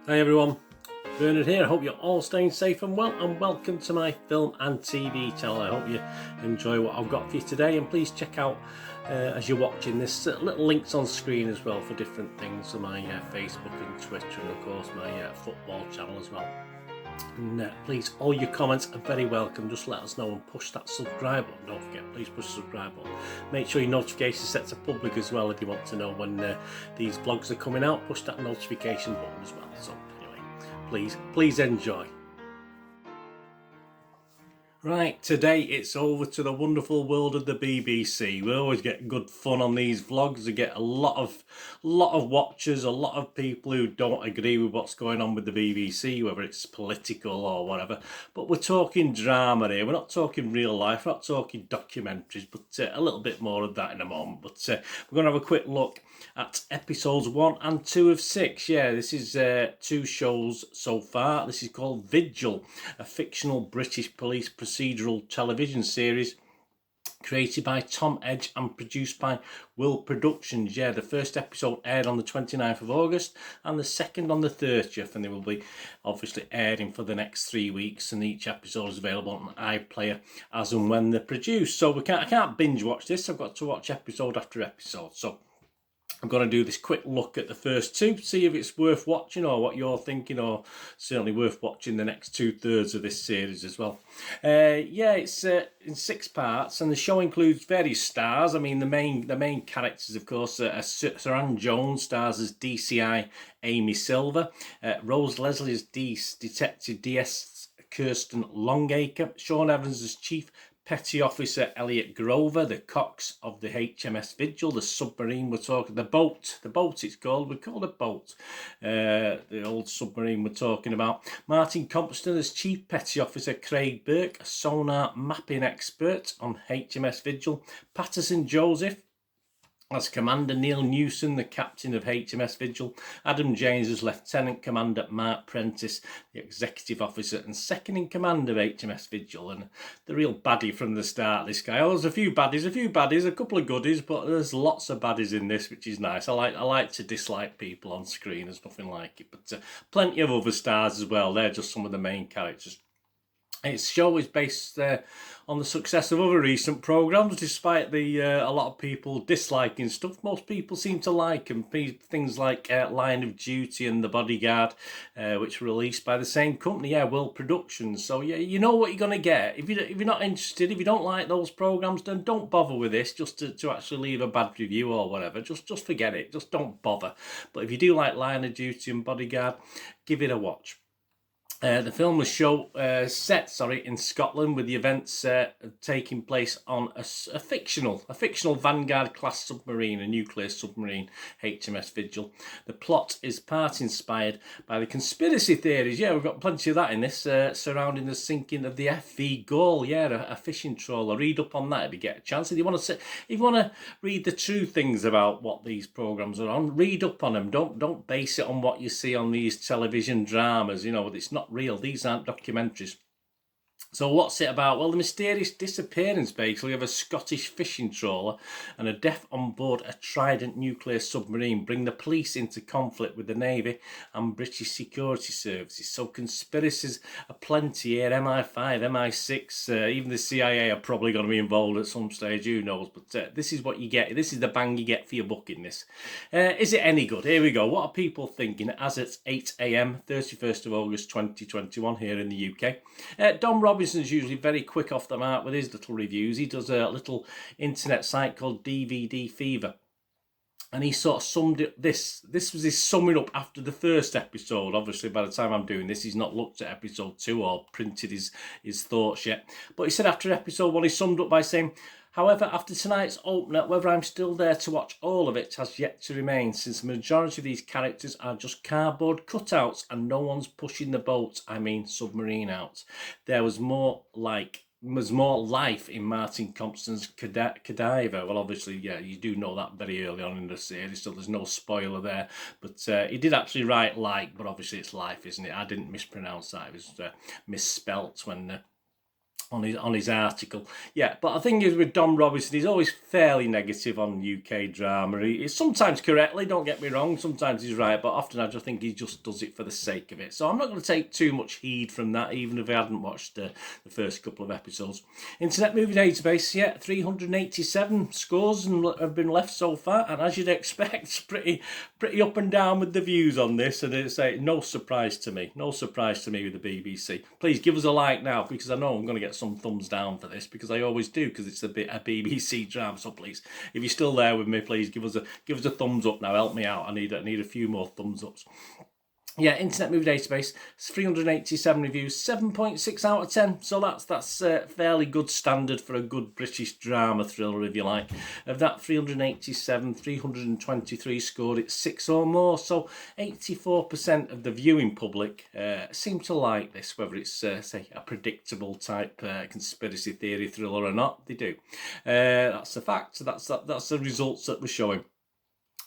Hi everyone, Bernard here. I hope you're all staying safe and well, and welcome to my film and TV channel. I hope you enjoy what I've got for you today, and please check out as you're watching this little links on screen as well for different things on my Facebook and Twitter, and of course my football channel as well. And please, all your comments are very welcome. Just let us know and push that subscribe button. Don't forget, please push the subscribe button. Make sure your notifications set to public as well if you want to know when these vlogs are coming out. Push that notification button as well. So anyway, please enjoy. Right, today it's over to the wonderful world of the BBC. We always get good fun on these vlogs. We get a lot of watchers, a lot of people who don't agree with what's going on with the BBC, whether it's political or whatever. But we're talking drama here. We're not talking real life. We're not talking documentaries, but a little bit more of that in a moment. But we're going to have a quick look at episodes 1 and 2 of 6. Yeah, this is 2 shows so far. This is called Vigil, a fictional British police procedural television series created by Tom Edge and produced by Will Productions. Yeah, the first episode aired on the 29th of August and the second on the 30th, and they will be obviously airing for the next 3 weeks, and each episode is available on iPlayer as and when they're produced. So I can't binge watch this. I've got to watch episode after episode. So I'm going to do this quick look at the first 2, see if it's worth watching or what you're thinking, or certainly worth watching the next 2/3 of this series as well. Yeah, it's in 6 parts, and the show includes various stars. I mean, the main characters, of course, are Suranne Jones stars as DCI Amy Silver, Rose Leslie as Detective DS Kirsten Longacre, Sean Evans as Chief Petty Officer Elliot Grover, the cox of the HMS Vigil, the submarine we're talking, the boat it's called, we call it a boat, the old submarine we're talking about. Martin Compston as Chief Petty Officer Craig Burke, a sonar mapping expert on HMS Vigil. Patterson Joseph as Commander Neil Newson, the captain of HMS Vigil. Adam James as Lieutenant Commander Mark Prentice, the executive officer and second in command of HMS Vigil, and the real baddie from the start, this guy. Oh, there's a few baddies, a couple of goodies, but there's lots of baddies in this, which is nice. I like to dislike people on screen. There's nothing like it, but plenty of other stars as well. They're just some of the main characters. Its show is based on the success of other recent programmes, despite a lot of people disliking stuff. Most people seem to like them. Things like Line of Duty and The Bodyguard, which were released by the same company, Will Productions. So yeah, you know what you're going to get. If you're not interested, if you don't like those programmes, then don't bother with this, just to actually leave a bad review or whatever. Just forget it. Just don't bother. But if you do like Line of Duty and Bodyguard, give it a watch. The film was set in Scotland, with the events taking place on a fictional Vanguard class submarine, a nuclear submarine, HMS Vigil. The plot is part inspired by the conspiracy theories. Yeah, we've got plenty of that in this, surrounding the sinking of the FV Gull. Yeah, a fishing trawler. Read up on that if you get a chance. If you want to read the true things about what these programs are on, read up on them. Don't base it on what you see on these television dramas. You know, it's not real. These aren't documentaries. So what's it about? Well, the mysterious disappearance, basically, of a Scottish fishing trawler and a death on board a Trident nuclear submarine bring the police into conflict with the Navy and British security services. So conspiracies are plenty here. MI5, MI6, even the CIA are probably going to be involved at some stage, who knows. But this is what you get. This is the bang you get for your buck in this. Is it any good? Here we go. What are people thinking as it's 8 AM, 31st of August 2021 here in the UK? Dom Robinson's usually very quick off the mark with his little reviews. He does a little internet site called DVD Fever, and he sort of summed it. This was his summing up after the first episode. Obviously, by the time I'm doing this, he's not looked at episode 2 or printed his thoughts yet. But he said after episode 1, he summed up by saying, "However, after tonight's opener, whether I'm still there to watch all of it has yet to remain, since the majority of these characters are just cardboard cutouts and no one's pushing the boat, submarine out. There was more life in Martin Compston's cadaver." Well, obviously, yeah, you do know that very early on in the series, so there's no spoiler there. But he did actually write but obviously it's life, isn't it? I didn't mispronounce that. It was misspelt when on his article. Yeah, but I think with Dom Robinson, he's always fairly negative on UK drama. He's sometimes correctly, don't get me wrong, sometimes he's right, but often I just think he just does it for the sake of it. So I'm not going to take too much heed from that, even if I hadn't watched the first couple of episodes. Internet Movie Database, yeah, 387 scores have been left so far, and as you'd expect, pretty up and down with the views on this, and it's no surprise to me with the BBC. Please give us a like now, because I know I'm going to get some thumbs down for this, because I always do, because it's a BBC drama. So please, if you're still there with me, please give us a thumbs up now. Help me out. I need a few more thumbs ups. Yeah, Internet Movie Database, 387 reviews, 7.6 out of 10. So that's fairly good standard for a good British drama thriller, if you like. Of that 387, 323 scored it 6 or more. So 84% of the viewing public seem to like this, whether it's, say, a predictable type conspiracy theory thriller or not. They do. That's a fact. That's the results that we're showing.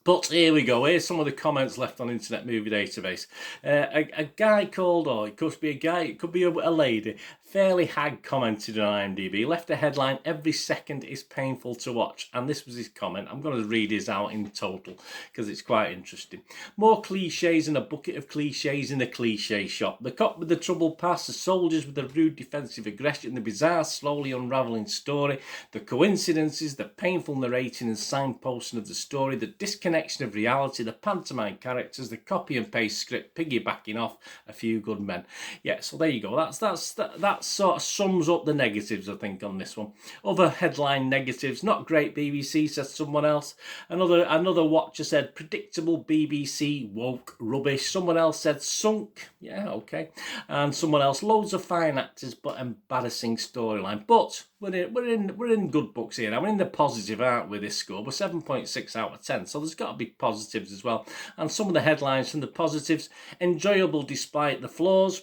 But here we go. Here's some of the comments left on Internet Movie Database. A guy called, or it could be a guy, it could be a lady, Fairly Hag commented on IMDb, left a headline, "Every second is painful to watch." And this was his comment. I'm going to read his out in total because it's quite interesting. "More cliches and a bucket of cliches in the cliche shop. The cop with the troubled past, the soldiers with the rude defensive aggression, the bizarre, slowly unravelling story, the coincidences, the painful narrating and signposting of the story, the disconnection of reality, the pantomime characters, the copy and paste script, piggybacking off a few good men." Yeah, so there you go. That sort of sums up the negatives, I think, on this one. Other headline negatives: "Not great BBC," says someone else. Another watcher said, "Predictable BBC woke rubbish." Someone else said, "Sunk." Yeah, okay. And someone else, "Loads of fine actors but embarrassing storyline." But we're in good books here. We're in the positive, aren't we? This score, we're 7.6 out of 10. So there's got to be positives as well. And some of the headlines from the positives: "Enjoyable despite the flaws."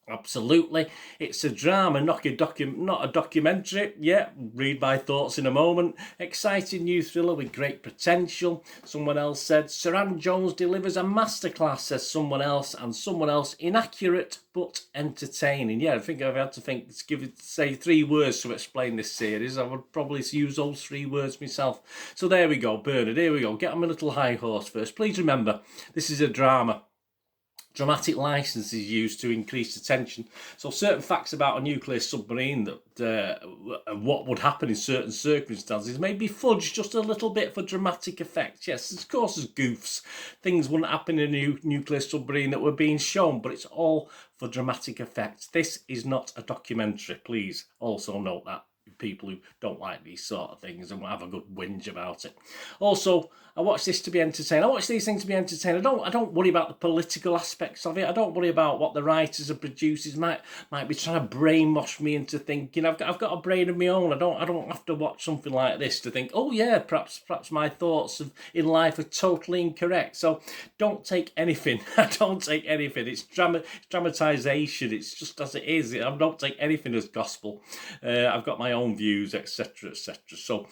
Absolutely. "It's a drama, not a documentary." Yeah, read my thoughts in a moment. "Exciting new thriller with great potential." Someone else said, "Saran Jones delivers a masterclass," says someone else. And someone else, "Inaccurate but entertaining." Yeah, I think I've had to say 3 words to explain this series. I would probably use those 3 words myself. So there we go, Bernard, here we go. Get on my little high horse first. Please remember, this is a drama. Dramatic license is used to increase attention. So certain facts about a nuclear submarine, that what would happen in certain circumstances, may be fudged just a little bit for dramatic effect. Yes, of course, as goofs, things wouldn't happen in a nuclear submarine that were being shown, but it's all for dramatic effect. This is not a documentary. Please also note that, people who don't like these sort of things and will have a good whinge about it. Also, I watch this to be entertained. I watch these things to be entertained. I don't worry about the political aspects of it. I don't worry about what the writers and producers might be trying to brainwash me into thinking. I've got a brain of my own. I don't have to watch something like this to think, oh yeah, perhaps my thoughts in life are totally incorrect. So don't take anything. Don't take anything. It's dramatization. It's just as it is. I don't take anything as gospel. I've got my own views, etc., etc. So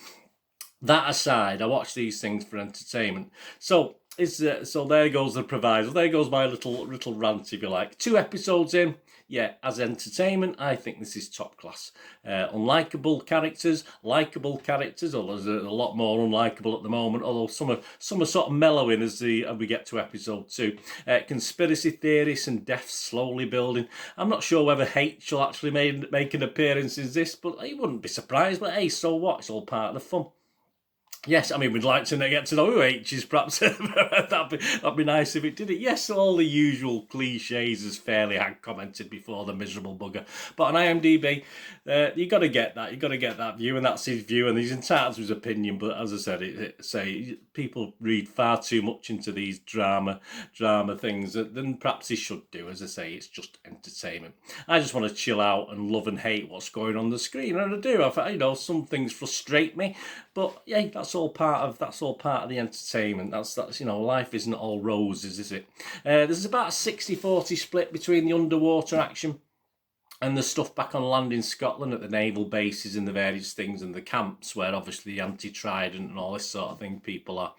that aside, I watch these things for entertainment. So there goes the proviso. There goes my little rant, if you like. 2 episodes in, yeah, as entertainment, I think this is top class. Unlikable characters, likeable characters. Although there's a lot more unlikable at the moment. Although some are sort of mellowing as we get to episode 2. Conspiracy theorists and deaths slowly building. I'm not sure whether H shall actually make an appearance in this, but you wouldn't be surprised. But hey, so what? It's all part of the fun. Yes, I mean, we'd like to get to know who H is, perhaps. that'd be nice if it did it. Yes, all the usual cliches, as Fairly had commented before, the miserable bugger. But on IMDb, you got to get that. You got to get that view, and that's his view, and he's entitled to his opinion. But as I said, people read far too much into these drama things than perhaps he should do. As I say, it's just entertainment. I just want to chill out and love and hate what's going on the screen, and I do. Some things frustrate me, but yeah, that's all part of the entertainment. That's life isn't all roses, is it? There's about a 60-40 split between the underwater action And the stuff back on land in Scotland at the naval bases and the various things and the camps where obviously the anti-trident and all this sort of thing people are.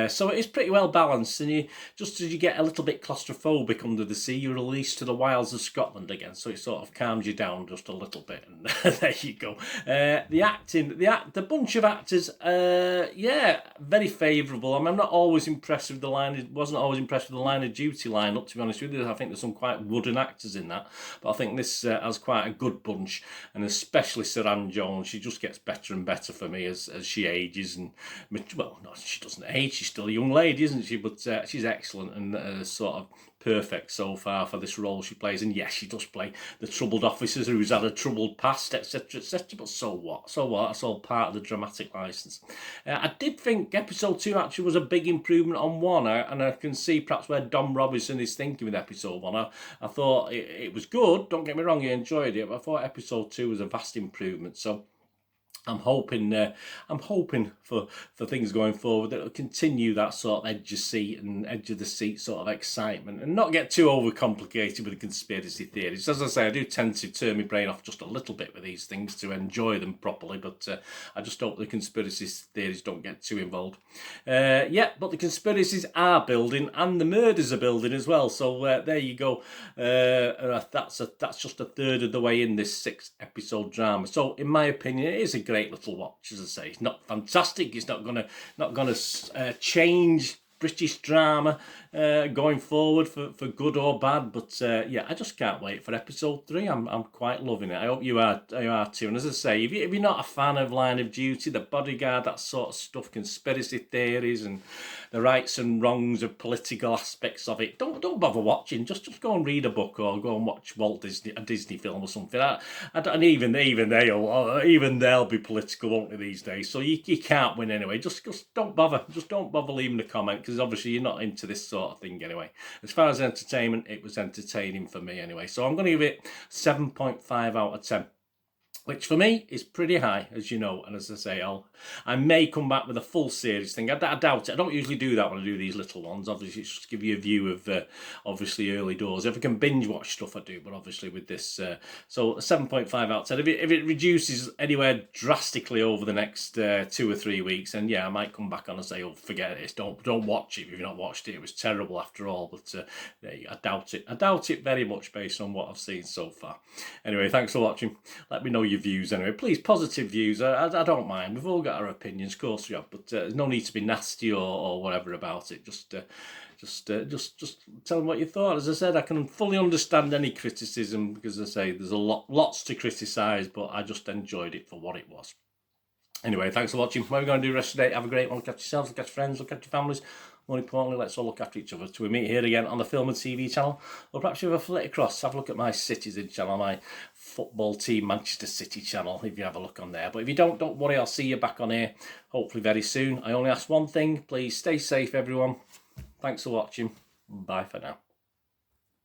So it is pretty well balanced, and you just as you get a little bit claustrophobic under the sea, you're released to the wilds of Scotland again, so it sort of calms you down just a little bit, and there you go. The acting, the bunch of actors, yeah, very favourable. I mean, I'm not always impressed with the line, wasn't always impressed with the Line of Duty lineup, to be honest with you. I think there's some quite wooden actors in that, but I think this has quite a good bunch, and especially Saran Jones. She just gets better and better for me as she ages, and well, no, she doesn't age, she's still a young lady, isn't she? But she's excellent and sort of perfect so far for this role she plays. And yes, she does play the troubled officer who's had a troubled past, etc, etc, but so what, that's all part of the dramatic license. I did think episode 2 actually was a big improvement on 1, and I can see perhaps where Dom Robinson is thinking with episode 1. I thought it was good, don't get me wrong, I enjoyed it, but I thought episode 2 was a vast improvement. So I'm hoping for things going forward that will continue that sort of edge of seat and edge of the seat sort of excitement, and not get too overcomplicated with the conspiracy theories. As I say, I do tend to turn my brain off just a little bit with these things to enjoy them properly, but I just hope the conspiracy theories don't get too involved. Yeah, but the conspiracies are building and the murders are building as well. So there you go. That's just a third of the way in this 6-episode drama. So in my opinion, it is a great little watch. As I say, it's not fantastic. It's not gonna change British drama going forward for good or bad, but yeah, I just can't wait for episode 3. I'm quite loving it. I hope you are too. And as I say, if you're not a fan of Line of Duty, The Bodyguard, that sort of stuff, conspiracy theories and the rights and wrongs of political aspects of it, don't bother watching. Just go and read a book or go and watch a Disney film or something. And even they'll be political, won't they, these days? So you can't win anyway. Just don't bother. Just don't bother leaving a comment, because obviously you're not into this sort of thing anyway. As far as entertainment, it was entertaining for me anyway. So I'm going to give it 7.5 out of 10. Which for me is pretty high, as you know. And as I say, I may come back with a full series thing. I doubt it. I don't usually do that when I do these little ones. Obviously, it's just to give you a view of, obviously, early doors. If I can binge watch stuff, I do. But obviously with this, so 7.5 out of 10. If it reduces anywhere drastically over the next 2 or 3 weeks, then yeah, I might come back on and say, oh, forget it. Don't watch it if you've not watched it. It was terrible after all. But I doubt it. I doubt it very much based on what I've seen so far. Anyway, thanks for watching. Let me know your views anyway, please. Positive views. I don't mind. We've all got our opinions, of course we have, but there's no need to be nasty or whatever about it. Just tell them what you thought. As I said, I can fully understand any criticism, because as I say, there's lots to criticise, but I just enjoyed it for what it was. Anyway, thanks for watching. What are we going to do the rest of the day? Have a great one. Look after yourselves, look after friends, look after your families. More importantly, let's all look after each other till we meet here again on the Film and TV channel. Or perhaps you have a flick across, have a look at my Citizen channel, my football team Manchester City channel, if you have a look on there. But if you don't worry, I'll see you back on here, hopefully very soon. I only ask one thing, please stay safe everyone. Thanks for watching. Bye for now.